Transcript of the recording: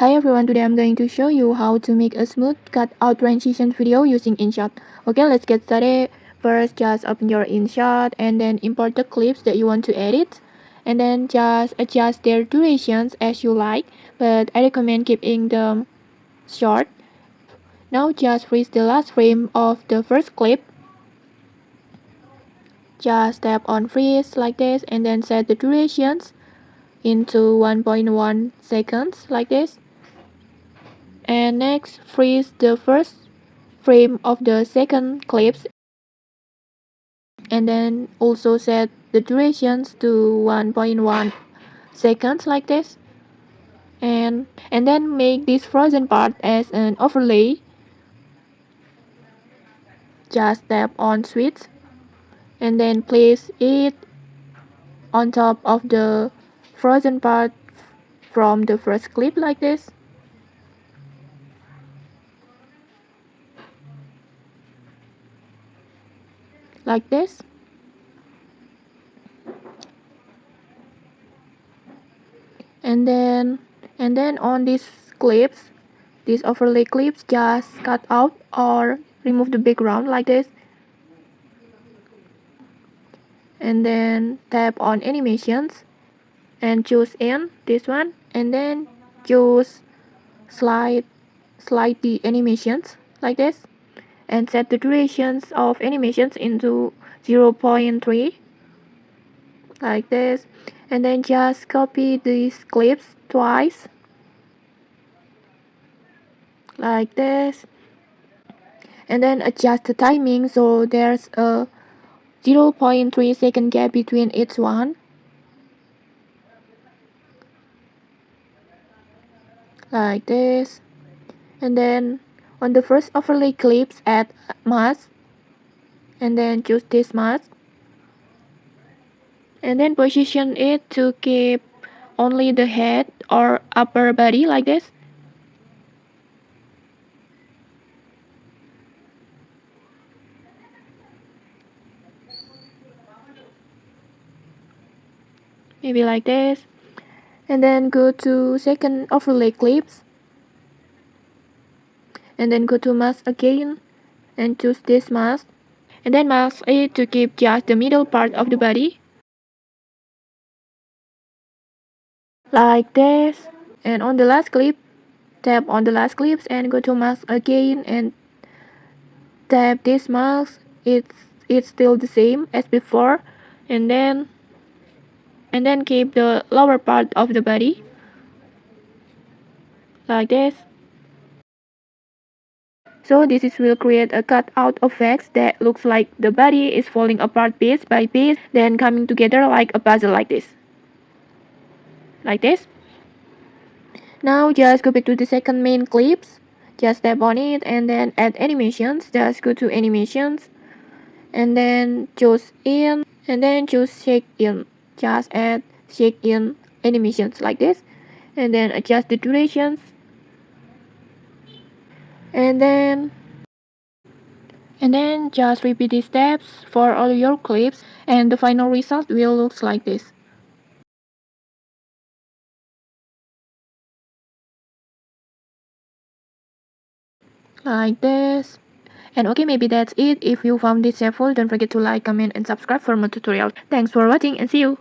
Hi everyone, today I'm going to show you how to make a smooth cutout transition video using InShot. Okay, let's get started. First, just open your InShot and then import the clips that you want to edit. And then just adjust their durations as you like, but I recommend keeping them short. Now just freeze the last frame of the first clip. Just tap on freeze like this and then set the durations into 1.1 seconds like this. And next, freeze the first frame of the second clips and then also set the durations to 1.1 seconds like this. And then make this frozen part as an overlay. Just tap on switch and then place it on top of the frozen part from the first clip like this. Like this. And then on these clips, these overlay clips, just cut out or remove the background like this. And then tap on animations and choose in this one and then choose slide the animations like this and set the durations of animations into 0.3 like this. And then just copy these clips twice like this and then adjust the timing so there's a 0.3 second gap between each one like this. And then on the first overlay clips, add mask and then choose this mask and then position it to keep only the head or upper body like this. Maybe like this. And then go to second overlay clips and then go to mask again and choose this mask and then mask it to keep just the middle part of the body like this. And on the last clip, tap on the last clips and go to mask again and tap this mask. It's still the same as before and then keep the lower part of the body like this. So this will create a cutout effect that looks like the body is falling apart piece by piece, then coming together like a puzzle like this. Like this. Now just go back to the second main clips. Just tap on it and then add animations. Just go to animations and then choose in and then choose shake in. Just add shake in animations like this and then adjust the durations and then just repeat these steps for all your clips and the final result will look like this. Like this. And okay, maybe that's it. If you found this helpful, don't forget to like, comment, and subscribe for more tutorials. Thanks for watching and see you!